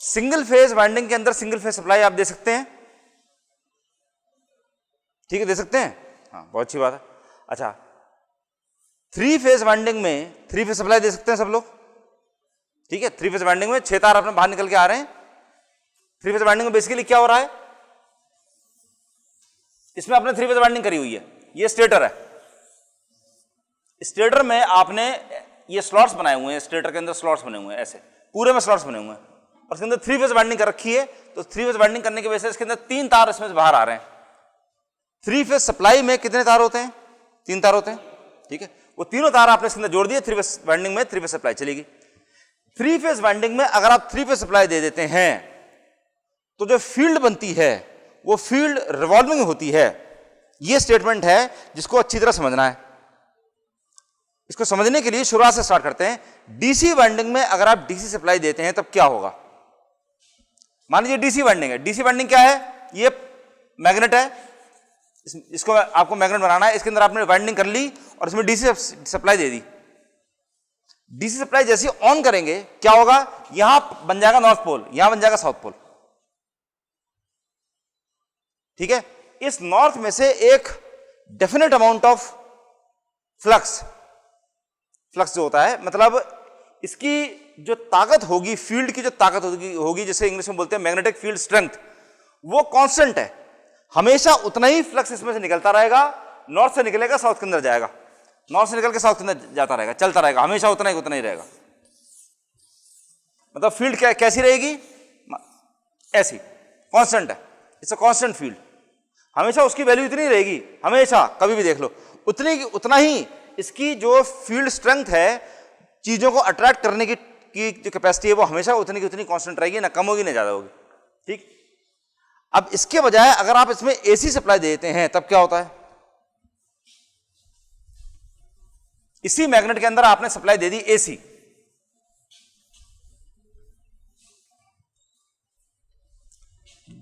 Single phase winding के अंदर single phase supply आप दे सकते हैं, ठीक है, दे सकते हैं, हाँ बहुत अच्छी बात है। अच्छा, 3 फेज वाइंडिंग में 3 फेज सप्लाई दे सकते हैं सब लोग, ठीक है। 3 फेज वाइंडिंग में 6 तार अपने बाहर निकल के आ रहे हैं। 3 फेज वाइंडिंग में बेसिकली क्या हो रहा है, इसमें आपने 3 फेज वाइंडिंग करी हुई है, ये स्टेटर है। स्टेटर में आपने ये स्लॉट्स बनाए हुए हैं, स्टेटर के अंदर स्लॉट्स बने हुए हैं, ऐसे पूरे में स्लॉट्स बने हुए हैं, और इसके अंदर 3 फेज वाइंडिंग कर रखी है। तो 3 फेज वाइंडिंग करने की वजह से इसके अंदर 3 तार इसमें से बाहर आ रहे हैं। 3 फेज सप्लाई में कितने तार होते हैं, 3 तार होते हैं, ठीक है। वो तीनों तार आपने इसके अंदर जोड़ दिए, 3 फेज वाइंडिंग में 3 फेज सप्लाई चलेगी। 3 फेज वाइंडिंग में अगर आप 3 फेज सप्लाई दे देते हैं तो जो फील्ड बनती है वो फील्ड रिवॉल्विंग होती है। ये स्टेटमेंट है जिसको अच्छी तरह समझना है। इसको समझने के लिए शुरुआत से स्टार्ट करते हैं। डीसी वाइंडिंग में अगर आप डीसी सप्लाई देते हैं तब क्या होगा। मान लीजिए डीसी वाइंडिंग है। डीसी वाइंडिंग क्या है, ये मैग्नेट है, इसको आपको मैग्नेट बनाना है, इसके अंदर आपने वाइंडिंग कर ली और इसमें डीसी सप्लाई दे दी। डीसी सप्लाई जैसे ऑन करेंगे क्या होगा, यहां बन जाएगा नॉर्थ पोल, यहां बन जाएगा साउथ पोल, ठीक है। इस नॉर्थ में से एक डेफिनेट अमाउंट ऑफ फ्लक्स जो होता है, मतलब इसकी जो ताकत होगी, फील्ड की जो ताकत होगी जैसे इंग्लिश में बोलते हैं मैग्नेटिक फील्ड स्ट्रेंथ, वो कांस्टेंट है। हमेशा उतना ही फ्लक्स इसमें से निकलता रहेगा। नॉर्थ से निकलेगा साउथ के अंदर जाएगा, नॉर्थ से निकल के साउथ के अंदर जाता रहेगा, चलता रहेगा, हमेशा उतना ही रहेगा। मतलब फील्ड कैसी रहेगी, ऐसी कांस्टेंट है, इट्स अ कांस्टेंट फील्ड। हमेशा उसकी वैल्यू इतनी रहेगी, हमेशा कभी भी देख लो उतना ही इसकी जो फील्ड स्ट्रेंथ है, चीजों को अट्रैक्ट करने की जो कैपेसिटी है वो हमेशा उतनी की उतनी कांस्टेंट रहेगी, ना कम होगी ना ज्यादा होगी, ठीक। अब इसके बजाय अगर आप इसमें एसी सप्लाई देते हैं तब क्या होता है, इसी मैग्नेट के अंदर आपने सप्लाई दे दी एसी,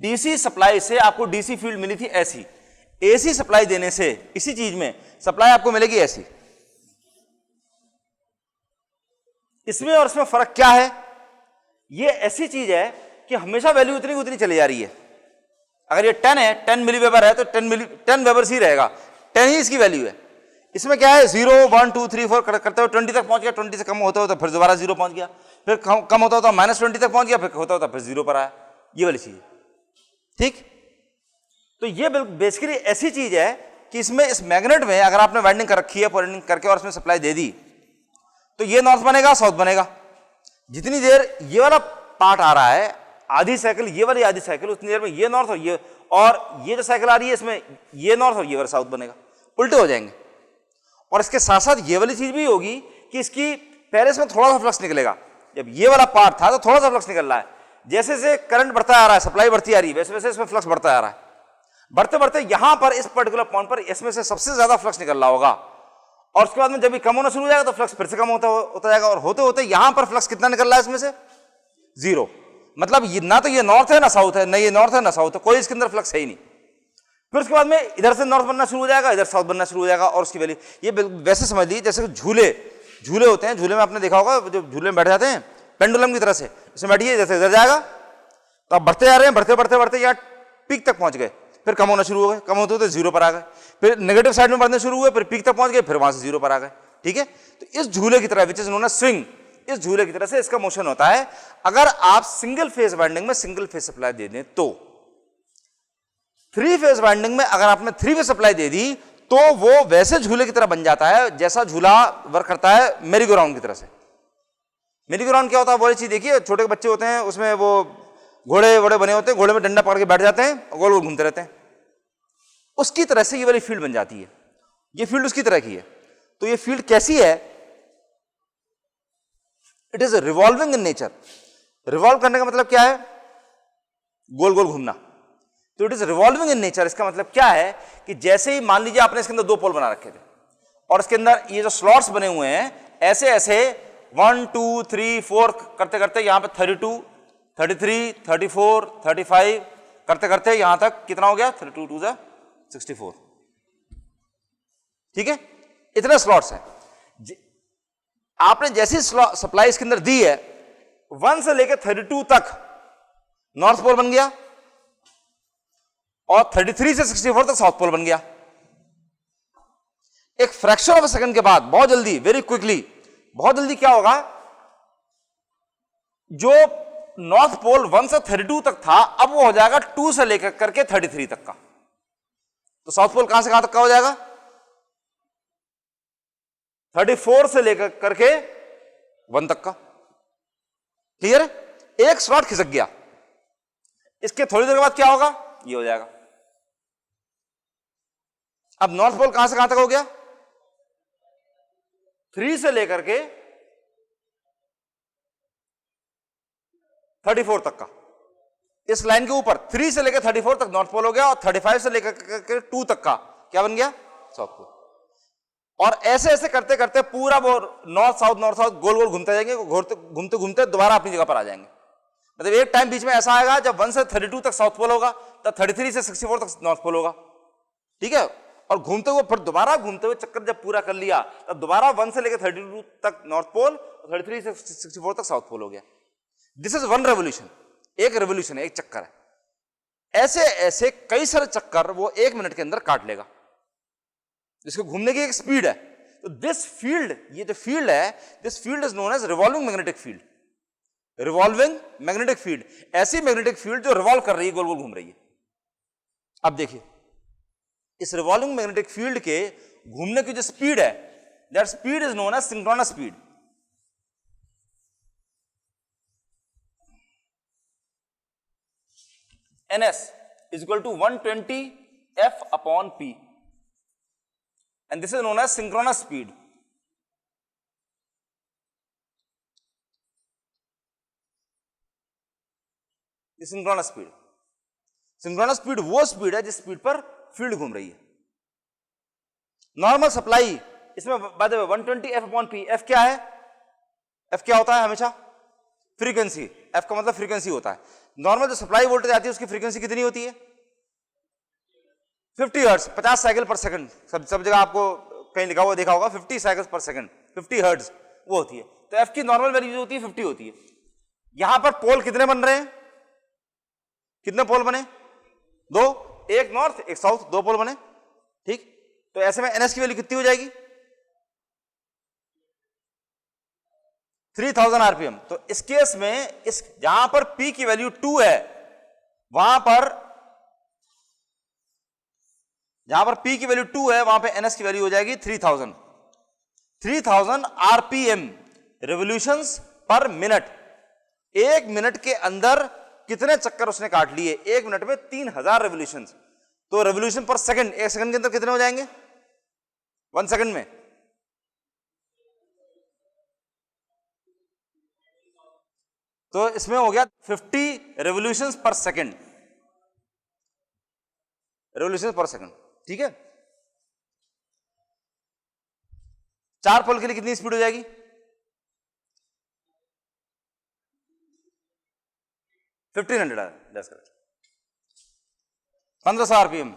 डीसी सप्लाई से आपको डीसी फील्ड मिली थी ऐसी, एसी सप्लाई देने से इसी चीज में सप्लाई आपको मिलेगी ऐसी। इसमें और इसमें फर्क क्या है, ये ऐसी चीज है कि हमेशा वैल्यू उतनी की उतनी चली जा रही है। अगर ये 10 है, 10 मिलीवेबर है तो 10 वेबर ही रहेगा, 10 ही इसकी वैल्यू है। इसमें क्या है 0 1 2 3 4 करते हुए 20 तक पहुंच गया, 20 से कम होता होता फिर दोबारा 0 पहुंच गया, फिर कम होता होता -20 तक पहुंच गया, फिर होता होता फिर 0 पर आया, ये वाली चीज, ठीक। तो ये बेसिकली ऐसी चीज है कि इसमें इस मैग्नेट में अगर आपने वाइंडिंग कर रखी है, वाइंडिंग करके और इसमें सप्लाई दे दी तो ये नॉर्थ बनेगा, साउथ बनेगा। जितनी देर ये वाला पार्ट आ रहा है, आधी साइकिल, ये वाली आधी साइकिल, उतनी देर में ये नॉर्थ और ये जो साइकिल आ रही है इसमें ये नॉर्थ और ये वाला साउथ बनेगा, उल्टे हो जाएंगे। और इसके साथ साथ ये वाली चीज भी होगी कि इसकी पहले इसमें थोड़ा सा फ्लक्स निकलेगा। जब ये वाला पार्ट था तो थोड़ा सा फ्लक्स निकल रहा है, जैसे जैसे करंट बढ़ता आ रहा है, सप्लाई बढ़ती आ रही है, वैसे वैसे इसमें फ्लक्स बढ़ता आ रहा है। बढ़ते बढ़ते यहां पर इस पर्टिकुलर पॉइंट पर इसमें से सबसे ज्यादा फ्लक्स निकल रहा होगा, और उसके बाद में जब भी कम होना शुरू हो जाएगा तो फ्लक्स फिर से कम होता जाएगा, और होते होते यहां पर फ्लक्स कितना निकल रहा है इसमें से 0। मतलब ना तो ये नॉर्थ है ना साउथ है, ना ये नॉर्थ है ना साउथ है, कोई इसके अंदर फ्लक्स है ही नहीं। फिर उसके बाद में इधर से नॉर्थ बनना शुरू हो जाएगा, इधर साउथ बनना शुरू हो जाएगा, और उसकी वैल्यू ये वैसे समझ लीजिए जैसे झूले होते हैं। झूले में आपने देखा होगा जो झूले में बैठ जाते हैं पेंडुलम की तरह से, इसमें बैठिए जैसे इधर जाएगा तो आप बढ़ते जा रहे हैं, बढ़ते यहाँ पीक तक पहुंच गए, फिर कम होना शुरू हो गए, कम होते होते 0 पर आ गए, फिर नेगेटिव साइड में बढ़ने शुरू हुए, फिर पीक तक पहुंच गए, फिर वहां से 0 पर आ गए, ठीक है। तो इस झूले की तरह which is known as swing, इस झूले की तरह से इसका मोशन होता है। अगर आप सिंगल फेज वाइंडिंग में सिंगल फेज सप्लाई दे दें तो 3 फेज वाइंडिंग में अगर आपने 3 फेज सप्लाई दे दी तो वो वैसे झूले की तरह बन जाता है जैसा झूला वर्क करता है मेरी गो राउंड की तरह से। मेरी गो राउंड क्या होता है, वो चीज देखिए, छोटे बच्चे होते हैं उसमें वो घोड़े वोड़े बने होते हैं, घोड़े में डंडा पकड़ के बैठ जाते हैं, गोल गोल घूमते रहते हैं, उसकी तरह से ये वाली फील्ड बन जाती है। ये फील्ड उसकी तरह की है। तो ये फील्ड कैसी है, it is revolving in nature. Revolve करने का मतलब क्या है, गोल गोल घूमना। तो it is revolving in nature, इसका मतलब क्या है कि जैसे ही मान लीजिए आपने इसके अंदर 2 पोल बना रखे थे और इसके अंदर ये जो स्लॉट्स बने हुए हैं ऐसे ऐसे 1 2 3 4 करते करते यहां पे 32 33 34 35 करते करते यहां तक कितना हो गया, 32 2 64, ठीक है। इतने स्लॉट्स हैं। आपने जैसी सप्लाई इसके अंदर दी है 1 से लेकर 32 तक नॉर्थ पोल बन गया, और 33 से 64 तक साउथ पोल बन गया। एक फ्रैक्शन ऑफ अ सेकंड के बाद बहुत जल्दी, वेरी क्विकली, बहुत जल्दी क्या होगा, जो नॉर्थ पोल 1 से 32 तक था अब वो हो जाएगा 2 से लेकर करके 33 तक का। तो साउथ पोल कहां से कहां तक का हो जाएगा, 34 से लेकर करके 1 तक का। क्लियर है? एक स्लॉट खिसक गया, इसके थोड़ी देर के बाद क्या होगा, ये हो जाएगा। अब नॉर्थ पोल कहां से कहां तक हो गया, 3 से लेकर के 34 तक का। इस लाइन के ऊपर 3 से लेकर 34 तक नॉर्थ पोल हो गया, और 35 से लेकर 2 तक का क्या बन गया, साउथ पोल। और ऐसे ऐसे करते करते पूरा वो नॉर्थ साउथ गोल गोल घूमते जाएंगे, घूमते घूमते दोबारा अपनी जगह पर आ जाएंगे। मतलब एक टाइम बीच में ऐसा आएगा जब 1 से 32 तक साउथ पोल होगा, तब 33 से 64 तक नॉर्थ पोल होगा। ठीक है? और घूमते हुए फिर दोबारा घूमते हुए चक्कर जब पूरा कर लिया, तब दोबारा 1 से लेकर 32 तक नॉर्थ पोल, 33 से 64 तक साउथ पोल हो गया। दिस इज 1 रेवोल्यूशन, एक रेवोल्यूशन है, एक चक्कर है। ऐसे ऐसे कई सारे चक्कर वो 1 मिनट के अंदर काट लेगा, जिसको घूमने की एक स्पीड है। तो दिस फील्ड, ये जो फील्ड है, this field is known as revolving magnetic field. Revolving magnetic field, ऐसी मैग्नेटिक फील्ड जो रिवॉल्व कर रही है, गोल गोल घूम रही है। अब देखिए, इस रिवॉल्विंग मैग्नेटिक फील्ड के घूमने की जो स्पीड है, that speed is known as synchronous speed. ns is equal to 120 f upon p, and this is known as synchronous speed. this synchronous speed, synchronous speed वो स्पीड है जिस speed पर field घूम रही है। नॉर्मल सप्लाई इसमें by the way 120 f upon p, f क्या है, f क्या होता है हमेशा, फ्रीक्वेंसी। f का मतलब फ्रीक्वेंसी होता है। नॉर्मल जो सप्लाई वोल्टेज आती है उसकी फ्रीक्वेंसी कितनी होती है, 50 हर्ट्ज, 50 साइकिल पर सेकंड। सब जगह आपको कहीं लिखा हुआ देखा होगा 50 साइकिल पर सेकंड, 50 हर्ट्ज वो होती है। तो f की नॉर्मल वैल्यू जो होती है 50 होती है। यहां पर पोल कितने बन रहे हैं, कितने पोल बने, 2, एक नॉर्थ एक साउथ, 2 पोल बने। ठीक, तो ऐसे में ns की वैल्यू कितनी हो जाएगी, 3000 आरपीएम। तो इस केस में इस जहां पर p की वैल्यू 2 है, वहां पर जहां पर p की वैल्यू 2 है, वहां पे ns की वैल्यू हो जाएगी 3000 आरपीएम, रिवोल्यूशंस पर मिनट। 1 मिनट के अंदर कितने चक्कर उसने काट लिए, 1 मिनट में 3000 रेवोल्यूशंस। तो रेवोल्यूशन पर सेकंड, 1 सेकंड के अंदर कितने हो जाएंगे, 1 सेकंड में। तो इसमें हो गया 50 रेवोल्यूशंस पर सेकंड, रेवोल्यूशंस पर सेकंड। ठीक है, 4 पोल के लिए कितनी स्पीड हो जाएगी, 1500, 1500 आरपीएम।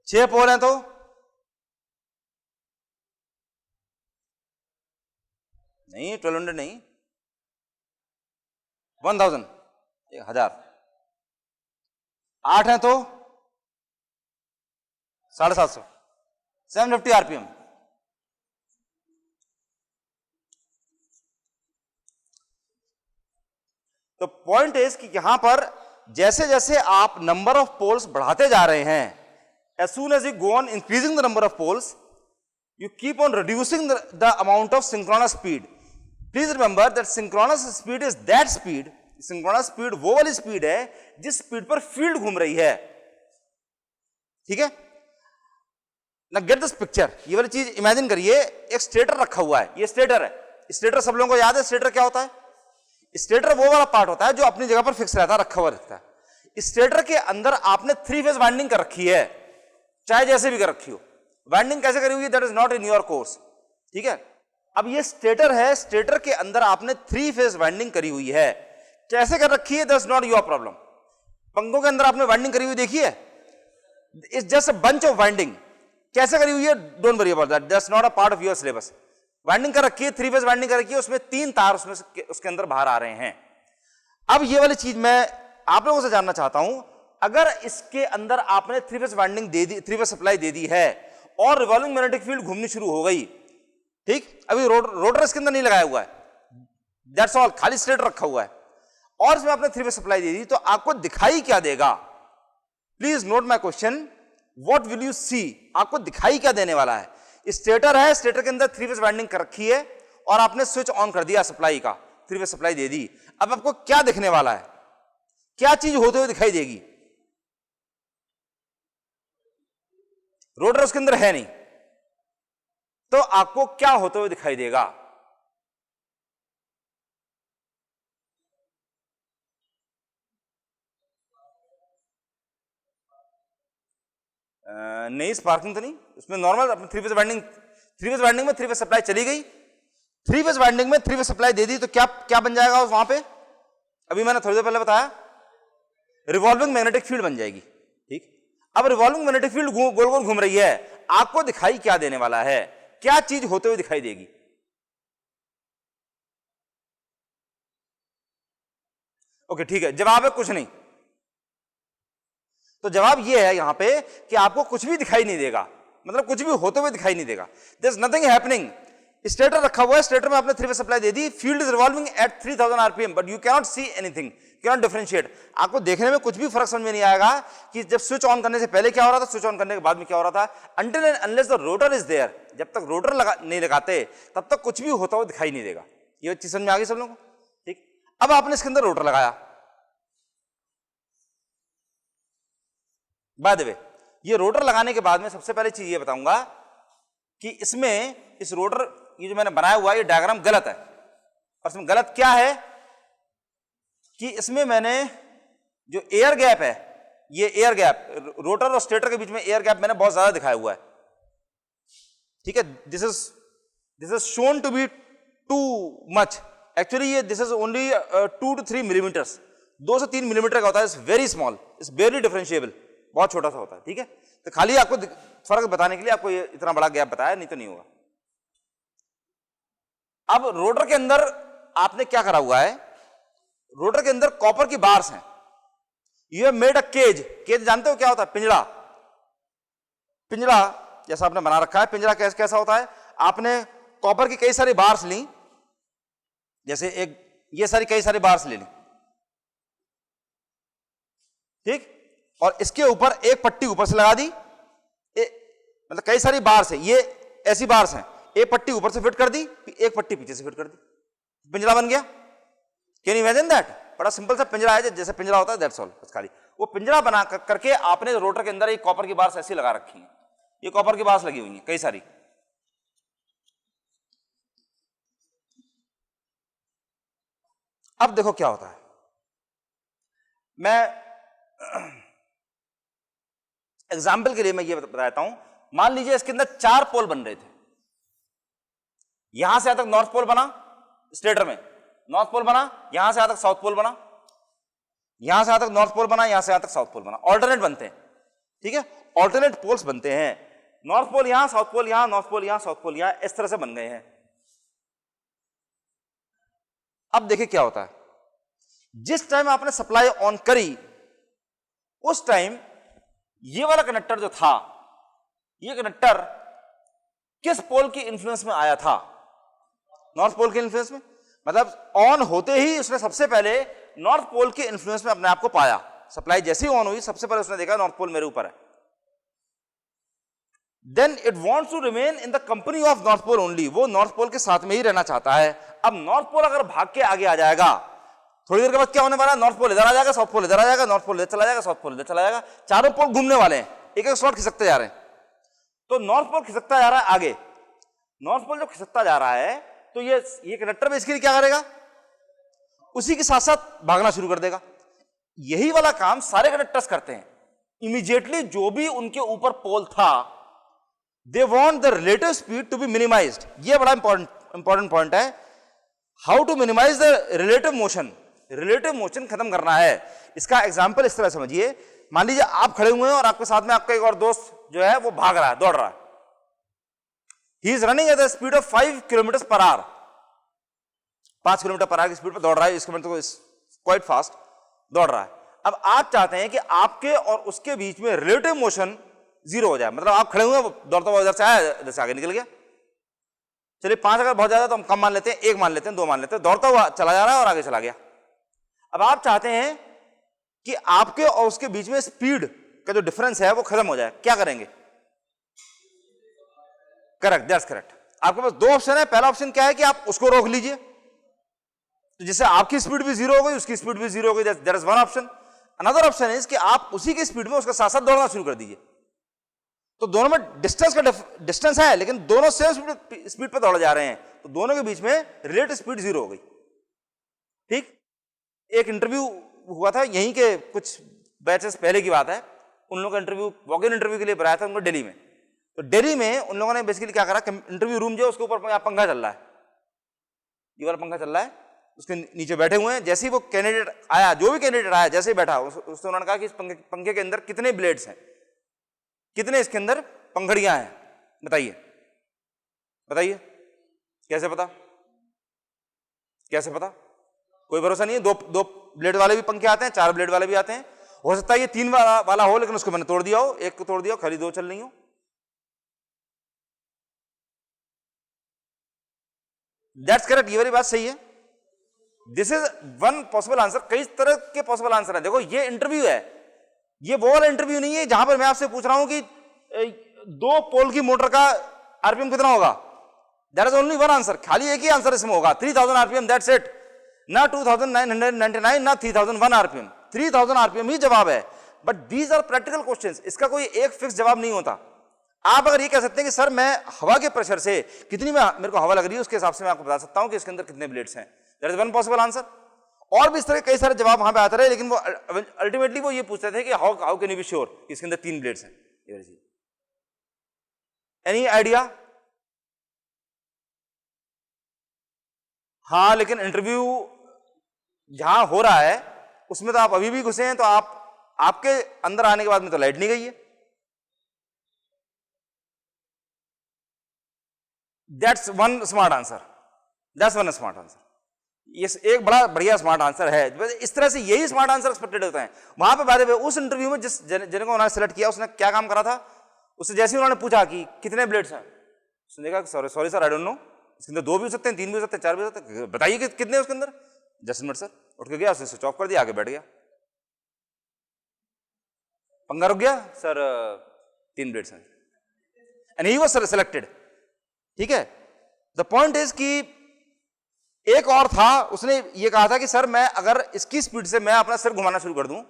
6 पोल हैं तो नहीं, 1200 नहीं, 1000, 1000। 8 हैं तो 750, 750 आरपीएम। तो पॉइंट इज कि यहां पर जैसे जैसे आप नंबर ऑफ पोल्स बढ़ाते जा रहे हैं, as soon as you go on increasing the number of poles, you keep on reducing the amount of synchronous speed. Please remember that synchronous speed is that speed, synchronous speed वो वाली speed है जिस speed पर field घूम रही है। ठीक है, ना गेट दिस पिक्चर, ये वाली चीज इमेजिन करिए, एक स्टेटर रखा हुआ है, ये स्टेटर है। स्टेटर सब लोगों को याद है, स्टेटर क्या होता है, स्टेटर वो वाला पार्ट होता है जो अपनी जगह पर फिक्स रहता है, रखा हुआ रहता है। स्टेटर के अंदर आपने 3 फेज वाइंडिंग कर रखी है, चाहे जैसे भी कर रखी हो। वाइंडिंग कैसे करी हुई है, that is not in your course. ठीक है, अब ये स्टेटर है, स्टेटर के अंदर आपने 3 फेज वाइंडिंग करी हुई है, कैसे कर रखी है, दैट्स नॉट योर प्रॉब्लम। पंखों के अंदर आपने वाइंडिंग करी हुई देखी है, it's just a bunch of winding, कैसे करी हुई है, don't worry about that, that's not a part of your syllabus. Winding कर रखी है, 3 फेज वाइंडिंग कर रखी है, उसमें 3 तार उसके अंदर बाहर आ रहे हैं। अब ये वाली चीज मैं आप लोगों से जानना चाहता हूं, अगर इसके अंदर आपने 3 फेज वाइंडिंग दे दी, 3 फेज सप्लाई दे दी है और रिवॉल्विंग मैग्नेटिक फील्ड घूमनी शुरू हो गई, ठीक, अभी रोटर इसके अंदर नहीं लगाया हुआ है, दैट्स ऑल, खाली स्ट्रेट रखा हुआ है, और इसमें आपने 3 फेज सप्लाई दे दी, तो आपको दिखाई क्या देगा? Please note my question, what will you see? आपको दिखाई क्या देने वाला है? स्टेटर है, स्टेटर के अंदर 3 फेज वाइंडिंग कर रखी है और आपने स्विच ऑन कर दिया सप्लाई का, 3 फेज सप्लाई दे दी, अब आपको क्या दिखने वाला है? क्या चीज होते हुए दिखाई देगी? रोटर उसके अंदर है नहीं, तो आपको क्या होते हुए दिखाई देगा? नहीं, स्पार्किंग तो नहीं, उसमें नॉर्मल अपनी 3 फेज वाइंडिंग, 3 फेज वाइंडिंग में 3 फेज सप्लाई चली गई, 3 फेज वाइंडिंग में 3 फेज सप्लाई दे दी, तो क्या क्या बन जाएगा वहां पे? अभी मैंने थोड़ी देर पहले बताया, रिवॉल्विंग मैग्नेटिक फील्ड बन जाएगी, ठीक। अब रिवॉल्विंग मैग्नेटिक फील्ड गोल गोल घूम रही है, आपको दिखाई क्या देने वाला है? क्या चीज होते हुए दिखाई देगी? ओके, ठीक है, जवाब है कुछ नहीं। तो जवाब यह है यहां पे कि आपको कुछ भी दिखाई नहीं देगा, मतलब कुछ भी होते हुए दिखाई नहीं देगा। There is nothing happening. Stator रखा हुआ है, स्टेटर में आपने 3 फेज सप्लाई दे दी, field is revolving at 3000 RPM, but you can not see anything, can not differentiate. आपको देखने में कुछ भी फर्क समझ में नहीं आएगा कि जब स्विच ऑन करने से पहले क्या हो रहा था, स्विच ऑन करने के बाद में क्या हो रहा था। Until and unless the rotor is there, जब तक रोटर नहीं लगाते तब तक कुछ भी होता हुआ दिखाई नहीं देगा। ये चीज समझ में आ गई सब लोगों को, ठीक। अब आपने इसके अंदर रोटर लगाया, बाय द वे ये रोटर लगाने के बाद में सबसे पहले चीज ये बताऊंगा कि इसमें इस रोटर, ये जो मैंने बनाया हुआ है ये डायग्राम गलत है। और इसमें गलत क्या है कि इसमें मैंने जो एयर गैप है, ये एयर गैप रोटर और स्टेटर के बीच में एयर गैप मैंने बहुत ज्यादा दिखाया हुआ है, ठीक है। This is shown to be too much, actually ये this is only 2 to 3 millimetres, 2 से 3 मिलीमीटर का होता है, it's very small, it's barely differentiable, बहुत छोटा सा होता है, ठीक है। तो खाली आपको फर्क बताने के लिए आपको ये इतना बड़ा गैप बताया, नहीं तो नहीं होगा। अब रोटर के अंदर आपने क्या करा हुआ है, रोटर के अंदर कॉपर की बार्स हैं, you have made a cage. Cage जानते हो क्या होता है? पिंजरा। पिंजरा जैसा आपने बना रखा है, पिंजरा कैसा होता है, आपने कॉपर की कई सारी बार्स ली, जैसे एक ये सारी कई सारी बार्स ले ली, ठीक, और इसके ऊपर एक पट्टी ऊपर से लगा दी, मतलब कई सारी बार्स है, ये ऐसी बार्स हैं, एक पट्टी ऊपर से फिट कर दी, एक पट्टी पीछे से फिट कर दी, पिंजरा बन गया। Can you imagine that? बड़ा सिंपल सा पिंजरा है, जैसे पिंजरा होता है, दैट्स ऑल, बस खाली वो पिंजरा बना करके आपने रोटर के अंदर एक कॉपर की बार्स ऐसी लगा रखी है, ये कॉपर की बार्स लगी हुई है कई सारी। अब देखो क्या होता है, मैं एग्जाम्पल के लिए मैं ये बताता हूं। मान लीजिए इसके अंदर 4 पोल बन रहे थे, यहां से यहां तक नॉर्थ पोल बना, स्टेटर में नॉर्थ पोल बना, यहां से यहां तक साउथ पोल बना, यहां से यहां तक नॉर्थ पोल बना, यहां से यहां तक साउथ पोल बना, ऑल्टरनेट बनते हैं, ठीक है, ऑल्टरनेट पोल्स बनते हैं, नॉर्थ पोल यहां, साउथ पोल यहां, नॉर्थ पोल यहां, साउथ पोल यहां, इस तरह से बन गए हैं। अब देखिए क्या होता है, जिस टाइम आपने सप्लाई ऑन करी उस टाइम ये वाला कनेक्टर जो था, ये कनेक्टर किस पोल की इन्फ्लुएंस में आया था? नॉर्थ पोल के इन्फ्लुएंस में, मतलब ऑन होते ही उसने सबसे पहले नॉर्थ पोल के इन्फ्लुएंस में अपने आप को पाया। सप्लाई जैसे ही ऑन हुई सबसे पहले उसने देखा नॉर्थ पोल मेरे ऊपर है, then it wants to remain in the company of north pole only, वो नॉर्थ पोल के साथ में ही रहना चाहता है। अब नॉर्थ पोल अगर भाग के आगे आ जाएगा, थोड़ी देर के बाद क्या होने वाला है, नॉर्थ पोल इधर आ जाएगा, साउथ पोल इधर आ जाएगा, नॉर्थ पोल इधर चला जाएगा, साउथ पोल इधर चला जाएगा, चारों पोल घूमने वाले हैं, एक एक स्लॉट खिसकते जा रहे हैं। तो नॉर्थ पोल खिसकता जा रहा है आगे, नॉर्थ पोल जब खिसकता जा रहा है तो ये कनेक्टर में इसके लिए क्या करेगा, उसी के साथ साथ भागना शुरू कर देगा। यही वाला काम सारे कनेक्टर्स करते हैं, इमीडिएटली जो भी उनके ऊपर पोल था, they want the relative speed to be minimized. ये बड़ा इंपॉर्टेंट पॉइंट है, how to minimize the relative motion, relative motion खत्म करना है। इसका एग्जांपल इस तरह समझिए, मान लीजिए आप खड़े हुए हैं और आपके साथ में आपका एक और दोस्त जो है वो भाग रहा है, दौड़ रहा है, he is running at the speed of 5 kilometre per hour, 5 kilometre per hour की स्पीड पर दौड़ रहा है, इसके मतलब क्वाइट फास्ट दौड़ रहा है। अब आप चाहते हैं कि आपके और उसके बीच में रिलेटिव मोशन जीरो हो जाए, मतलब आप खड़े हुए दौड़ता हुआ इधर से आया, इधर से आगे निकल गया। चलिए 5 अगर बहुत ज्यादा तो हम कम मान लेते हैं, 1 मान लेते हैं, 2 मान लेते हैं, दौड़ता हुआ चला जा रहा है और आगे चला गया। अब आप चाहते हैं कि आपके और उसके बीच में स्पीड का जो डिफरेंस है वो खत्म हो जाए, क्या करेंगे? Correct, that's correct. आपके पास 2 ऑप्शन है। पहला ऑप्शन क्या है कि आप उसको रोक लीजिए, तो जिससे आपकी स्पीड भी जीरो हो गई, उसकी स्पीड भी जीरो हो गई, that is one option. Another option is कि आप उसी की स्पीड में उसके साथ साथ दौड़ना शुरू कर दीजिए। तो दोनों में डिस्टेंस है, लेकिन दोनों सेम स्पीड पर दौड़ जा रहे हैं, तो दोनों के बीच में रिलेटिव स्पीड जीरो हो गई। ठीक, एक इंटरव्यू हुआ था यहीं के कुछ बैचेस पहले की बात है, उन लोगों का इंटरव्यू वॉक इन इंटरव्यू के लिए बुलाया था उनको दिल्ली में। तो दिल्ली में उन लोगों ने बेसिकली क्या करा, इंटरव्यू रूम जो उसके ऊपर पंखा चल रहा है, ये वाला पंखा चल रहा है, उसके नीचे बैठे हुए हैं। जैसे ही वो कैंडिडेट आया, जो भी कैंडिडेट आया, जैसे ही बैठा उससे उन्होंने कहा कि इस पंखे के अंदर कितने ब्लेड्स हैं, कितने इसके अंदर पंखड़ियां हैं, बताइए बताइए। कैसे पता, कैसे पता? कोई भरोसा नहीं है। दो ब्लेड वाले भी पंखे आते हैं, 4 ब्लेड वाले भी आते हैं। हो सकता है ये 3 वाला हो, लेकिन उसको मैंने तोड़ दिया हो, एक को तोड़ दिया हो, खाली 2 चल रही हो। दैट्स करेक्ट, ये वाली बात सही है। This is one possible answer. कई तरह के पॉसिबल आंसर है। देखो ये इंटरव्यू है, ये वो वाला इंटरव्यू नहीं है जहां पर मैं आपसे पूछ रहा हूं कि 2 पोल की मोटर का आरपीएम कितना होगा। That is only one answer, खाली एक ही आंसर इसमें होगा, 3000 आरपीएम, दैट्स इट। ना 2999, ना 3001 आरपीएम, 3000 आरपीएम ही जवाब है। But these are practical questions, इसका कोई एक फिक्स जवाब नहीं होता। आप अगर ये कह सकते हैं कि सर मैं हवा के प्रेशर से कितनी मेरे को हवा लग रही है, उसके हिसाब से मैं आपको बता सकता हूं कि इसके अंदर कितने ब्लेड्स हैं, that is one possible answer. और भी इस तरह कई सारे जवाब वहां पे आते रहे, लेकिन वो अल्टीमेटली वो ये पूछते थे कि how can you be sure इसके अंदर 3 ब्लेड्स हैं। Any idea? हाँ, लेकिन इंटरव्यू जहां हो रहा है उसमें तो आप अभी भी घुसे हैं, तो आपके अंदर आने के बाद में तो लाइट नहीं गई है। That's one smart answer, that's one smart answer. ये एक बड़ा बढ़िया स्मार्ट आंसर है। इस तरह से यही स्मार्ट आंसर एक्सपेक्टेड होता है। वहां पे बात है, उस इंटरव्यू में जिस जन को उन्होंने सेलेक्ट किया, उसने क्या काम करा था, उससे जैसे ही उन्होंने पूछा कि कितने ब्लेड्स हैं, उसने देखा sorry sir I don't know, इसके अंदर 2 भी हो सकते हैं, 3 भी हो सकते हैं, 4 भी हो सकते हैं, बताइए कि कितने उसके अंदर। जस्ट मिनट सर, उठ के गया, उसने स्विच ऑफ कर दिया, आगे बैठ गया, पंगा रुक गया, सर 3 ब्लेड्स हैं, एंड ही वाज सेलेक्टेड। ठीक है, द पॉइंट इज कि एक और था, उसने ये कहा था कि सर मैं अगर इसकी स्पीड से मैं अपना सिर घुमाना शुरू कर दूं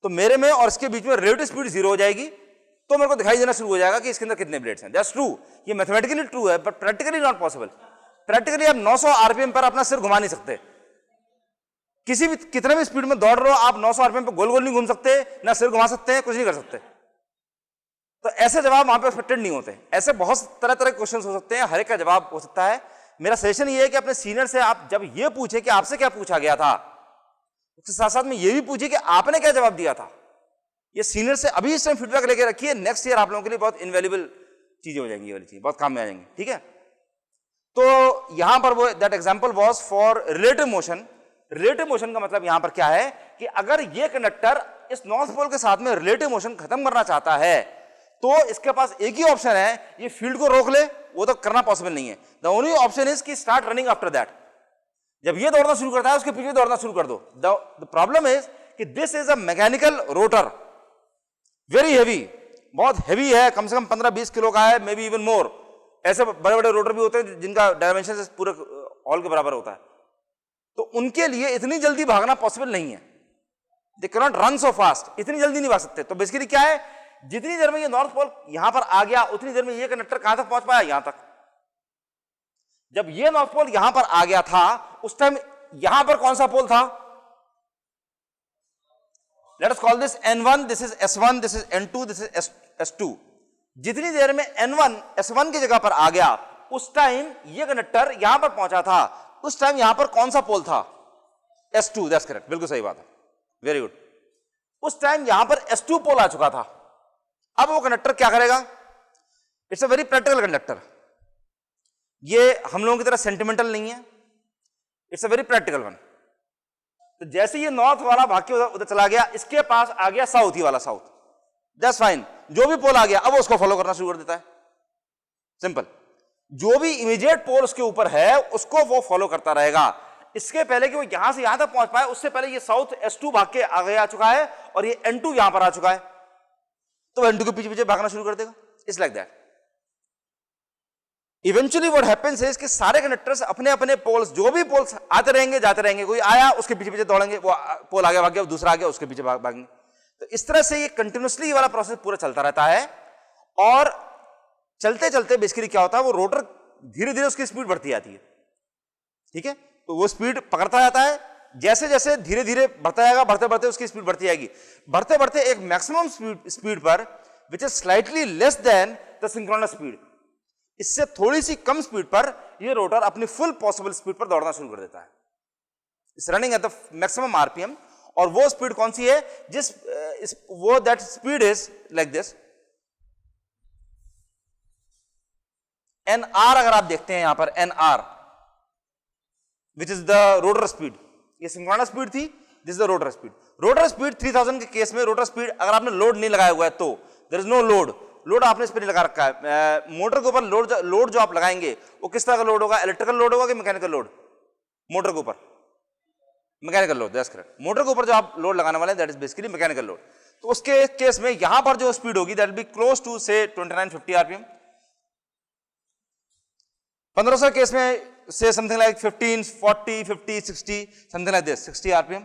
तो मेरे में और इसके बीच में रिलेटिव स्पीड 0 हो जाएगी, तो मेरे को दिखाई देना शुरू हो जाएगा कि इसके अंदर कितने ब्लेड्स हैं। दैट्स ट्रू, ये मैथमेटिकली ट्रू है, but practically not possible. Practically आप 900 आरपीएम पर अपना सिर घुमा नहीं सकते। किसी भी कितने भी स्पीड में दौड़ रहे हो आप, 900 आरपीएम पर गोल गोल नहीं घूम सकते, ना सिर घुमा सकते हैं, कुछ नहीं कर सकते। तो ऐसे जवाब वहां पे एक्सपेक्टेड नहीं होते। ऐसे बहुत तरह तरह के क्वेश्चन हो सकते हैं, हर एक का जवाब हो सकता है। मेरा सजेशन ये है कि अपने सीनियर से आप जब ये पूछे कि आपसे क्या पूछा गया था, उसके साथ साथ में ये भी पूछिए कि आपने क्या जवाब दिया था। ये सीनियर से अभी इस टाइम फीडबैक लेके रखिए, नेक्स्ट ईयर आप लोगों के लिए बहुत इनवैल्यूएबल चीजें हो जाएंगी, ये वाली चीज बहुत काम में आ जाएंगी। ठीक है, तो यहां पर वो that example was for relative motion. Relative motion का मतलब यहां पर क्या है कि अगर ये कंडक्टर इस नॉर्थ पोल के साथ में रिलेटिव मोशन खत्म करना चाहता है तो इसके पास एक ही ऑप्शन है, ये फील्ड को रोक ले, वो तो करना पॉसिबल नहीं है। द ओनली ऑप्शन इज कि स्टार्ट रनिंग आफ्टर दैट। जब ये दौड़ना शुरू करता है उसके पीछे दौड़ना शुरू कर दो। द प्रॉब्लम इज कि this is a mechanical rotor, very heavy, बहुत हैवी है, कम से कम 15-20 किलो का है, मे बी इवन मोर। ऐसे बड़े बड़े रोटर भी होते हैं जिनका डायमेंशन पूरे हॉल के बराबर होता है, तो उनके लिए इतनी जल्दी भागना पॉसिबल नहीं है। They can not run so fast, इतनी जल्दी नहीं भाग सकते। तो बेसिकली क्या है, जितनी देर में ये नॉर्थ पोल यहां पर आ गया उतनी देर में ये कंडक्टर कहां तक पहुंच पाया, यहां तक। जब ये नॉर्थ पोल यहां पर आ गया था उस टाइम यहां पर कौन सा पोल था, let us call this N1, this is S1, this is N2, this is S2। जितनी देर में N1 S1 की जगह पर आ गया उस टाइम ये कंडक्टर यहां पर पहुंचा था, उस टाइम यहां पर कौन सा पोल था, S2, दैट्स करेक्ट, बिल्कुल सही बात है, वेरी गुड। उस टाइम यहां पर S2 पोल आ चुका था। अब वो कंडक्टर क्या करेगा, it's a very practical conductor, ये हम लोगों की तरह सेंटिमेंटल नहीं है, it's a very practical one. तो जैसे ये नॉर्थ वाला भाग के उधर चला गया, इसके पास आ गया साउथ ही वाला, साउथ, दैट्स फाइन, जो भी पोल आ गया अब वो उसको फॉलो करना शुरू कर देता है, सिंपल। जो भी इमीडिएट पोल उसके ऊपर है उसको वो फॉलो करता रहेगा। इसके पहले कि वो यहां से यहां तक पहुंच पाए, उससे पहले ये साउथ S2 भाग के आगे आ चुका है और ये N2 यहां पर आ चुका है, तो N2 के पीछे पीछे भागना शुरू कर देगा। It's like that. Eventually what happens is कि सारे कंडक्टर्स अपने अपने पोल्स, जो भी पोल्स आते रहेंगे जाते रहेंगे, कोई आया उसके पीछे पीछे दौड़ेंगे, वो पोल आगे भाग गया, दूसरा आ गया उसके पीछे भागेंगे। तो इस तरह से ये कंटिन्यूसली वाला प्रोसेस पूरा चलता रहता है। और चलते चलते बेसिकली क्या होता है, वो रोटर धीरे धीरे उसकी स्पीड बढ़ती जाती है, ठीक है। तो वो स्पीड पकड़ता जाता है, जैसे जैसे धीरे धीरे बढ़ता जाएगा, बढ़ते बढ़ते उसकी स्पीड बढ़ती जाएगी, बढ़ते बढ़ते एक मैक्सिमम स्पीड पर which is slightly less than the synchronous speed. इससे थोड़ी सी कम स्पीड पर ये रोटर अपनी फुल पॉसिबल स्पीड पर दौड़ना शुरू कर देता है। It's running at the maximum RPM. और वो स्पीड कौन सी है, वो that speed is like this. NR अगर आप देखते हैं यहां पर NR which is the rotor speed, ये सिंक्रोनस स्पीड थी, this is the rotor speed. Rotor speed 3000 के केस में रोटर स्पीड अगर आपने लोड नहीं लगाया हुआ है तो देयर इज नो लोड आपने इस पर नहीं लगा रखा है। मोटर के ऊपर लोड जो आप लगाएंगे वो किस तरह का लोड होगा, इलेक्ट्रिकल लोड होगा कि मैकेनिकल लोड? मोटर के ऊपर mechanical load, that's correct. Motor के ऊपर जो आप लोड लगाने वाले हैं that is basically mechanical load. तो उसके केस में यहां पर जो स्पीड होगी that will be close to से 2950 आरपीएम। 1500 केस में से something like 15, 40, 50, 60 something like this, 60 RPM.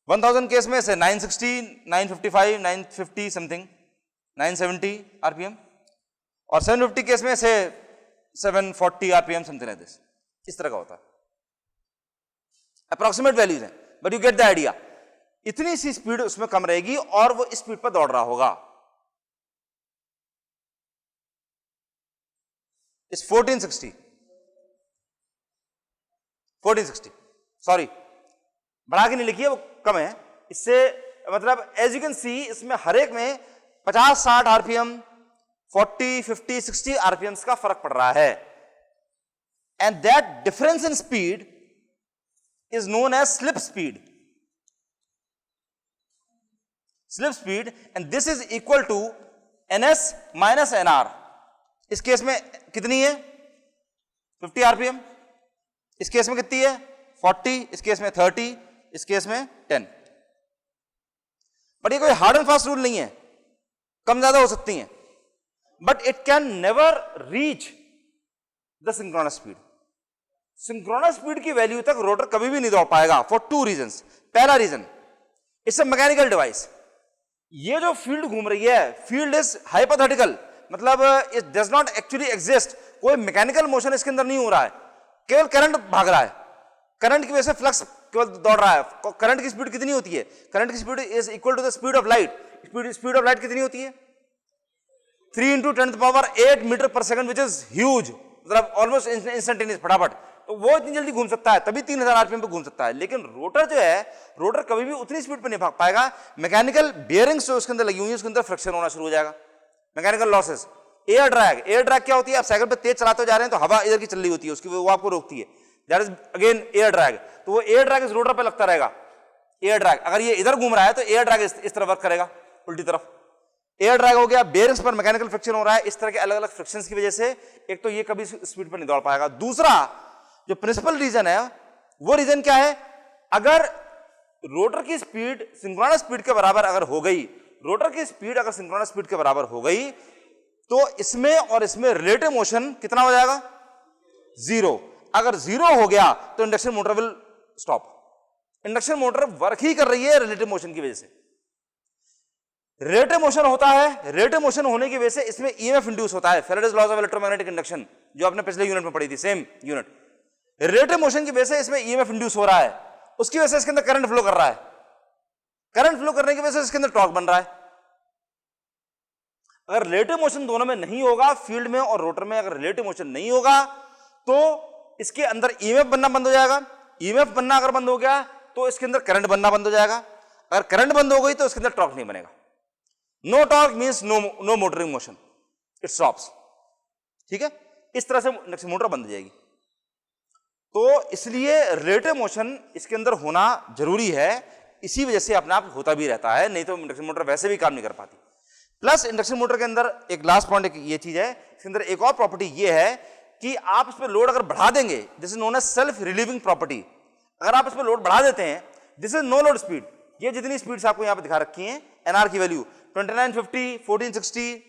1000 case में से 960, 955, 950 समथिंग, 970 आरपीएम। और 750 केस में से 740 आरपीएम समथिंग लाइक दिस। इस तरह का होता है, अप्रोक्सीमेट वैल्यूज हैं, but you get the idea. इतनी सी स्पीड उसमें कम रहेगी और वो इस स्पीड पर दौड़ रहा होगा। इस 1460 सॉरी, बढ़ा के नहीं लिखिए, वो कम है। इससे मतलब एज यू कैन सी इसमें हर एक में 50-60 आरपीएम, 40, 50, 60 आरपीएम का फर्क पड़ रहा है। And that difference in speed is known as slip speed. Slip speed, and this is equal to ns minus nr. इस केस में कितनी है 50 आरपीएम, इस केस में कितनी है 40, इस केस में 30, इस केस में 10। बट ये कोई हार्ड एंड फास्ट रूल नहीं है, कम ज्यादा हो सकती है, but it can never reach the synchronous speed. Synchronous speed की वैल्यू तक रोटर कभी भी नहीं दौड़ पाएगा फॉर 2 रीजंस। पहला reason, it's a mechanical device. ये जो फील्ड घूम रही है, फील्ड इज हाइपोथेटिकल, मतलब it does not actually exist. कोई मैकेनिकल मोशन इसके अंदर नहीं हो रहा है, केवल करंट भाग रहा है। करंट की वजह से फ्लक्स केवल दौड़ रहा है। करंट की स्पीड कितनी होती है? करंट की speed is equal to the speed of light. Speed of light कितनी होती है? 3 × 10⁸ metre per second, which is huge, मतलब ऑलमोस्ट इंस्टेंटेनियस, फटाफट। तो वो इतनी जल्दी घूम सकता है, तभी 3000 आरपीएम पे घूम सकता है। लेकिन रोटर जो है, रोटर कभी भी उतनी स्पीड पे नहीं भाग पाएगा। मैकेनिकल बेयरिंग्स जो उसके अंदर लगी हुई है, उसके अंदर फ्रिक्शन होना शुरू हो जाएगा, मैकेनिकल लॉसेस। एयर ड्रैग क्या होती है? आप साइकिल पे तेज चलाते जा रहे हैं तो हवा इधर की चल रही होती है उसकी, वो आपको रोकती है, that is again air drag. तो वो एयर ड्रैग इस रोटर पे लगता रहेगा। एयर ड्रैग अगर ये इधर घूम रहा है तो एयर ड्रैग इस तरह वर्क करेगा, उल्टी तरफ। एयर ड्रैग हो गया, बेयरिंग्स पर मैकेनिकल फ्रिक्शन हो रहा है। इस तरह के अलग अलग फ्रिक्शंस की वजह से एक तो ये कभी स्पीड पर नहीं दौड़ पाएगा। दूसरा जो प्रिंसिपल रीजन है, वो रीजन क्या है? अगर रोटर की स्पीड सिंक्रोनस स्पीड के बराबर अगर हो गई, रोटर की स्पीड अगर सिंक्रोनस स्पीड के बराबर हो गई, तो इसमें और इसमें रिलेटिव मोशन कितना हो जाएगा? 0। अगर 0 हो गया तो induction motor will stop. Induction motor work ही कर रही है रिलेटिव मोशन की वजह से। रिलेटिव मोशन होता है, रिलेटिव मोशन होने की वजह से इसमें ईएमएफ इंड्यूस होता है, Faraday's laws of electromagnetic induction, जो आपने पिछले यूनिट में पढ़ी थी, सेम यूनिट। रिलेटिव मोशन की वजह से इसमें ईएमएफ इंड्यूस हो रहा है, उसकी वजह से इसके अंदर करंट फ्लो कर रहा है। करंट फ्लो करने की वजह से इसके अंदर टॉर्क बन रहा है। अगर रिलेटिव मोशन दोनों में नहीं होगा, फील्ड में और रोटर में अगर रिलेटिव मोशन नहीं होगा, तो इसके अंदर ईएमएफ बनना बंद हो जाएगा। ईएमएफ बनना अगर बंद हो गया तो इसके अंदर करंट बनना बंद हो जाएगा। अगर करंट बंद हो गई तो इसके अंदर टॉर्क नहीं बनेगा। No torque means no motoring motion, it stops. ठीक है, इस तरह से इंडक्शन मोटर बंद हो जाएगी। तो इसलिए रेट मोशन इसके अंदर होना जरूरी है, इसी वजह से अपने आप होता भी रहता है, नहीं तो इंडक्शन मोटर वैसे भी काम नहीं कर पाती। प्लस इंडक्शन मोटर के अंदर एक लास्ट पॉइंट ये चीज है, इसके अंदर एक और प्रॉपर्टी ये है कि आप इस पर लोड अगर बढ़ा देंगे, this is known as self relieving property. अगर आप इस पर लोड बढ़ा देते हैं, this is no load speed. ये जितनी स्पीड्स आपको यहां पे दिखा रखी हैं एनआर की वैल्यू 2950, 1460,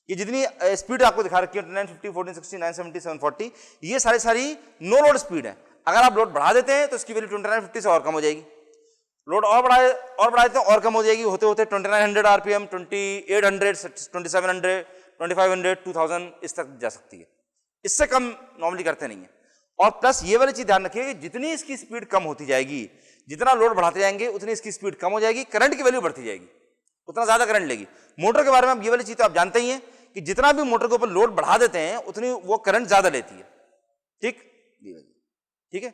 ये जितनी स्पीड आपको दिखा रखी है 2950, 1460, 970, 740, ये सारी नो लोड स्पीड है। अगर आप लोड बढ़ा देते हैं तो इसकी वैल्यू 2950 से और कम हो जाएगी। लोड और बढ़ा देते हैं और कम हो जाएगी, होते होते 2900 आरपीएम, 2800, 2700, 2500, 2000 इस तक जा सकती है। इससे कम नॉर्मली करते नहीं है। और प्लस ये वाली चीज ध्यान रखिए कि जितनी इसकी स्पीड कम होती जाएगी, जितना लोड बढ़ाते जाएंगे उतनी इसकी स्पीड कम हो जाएगी, करंट की वैल्यू बढ़ती जाएगी, उतना ज्यादा करंट लेगी। मोटर के बारे में ये वाली चीज तो आप जानते ही हैं कि जितना भी मोटर के ऊपर लोड बढ़ा देते हैं उतनी वो करंट ज्यादा लेती है। ठीक है।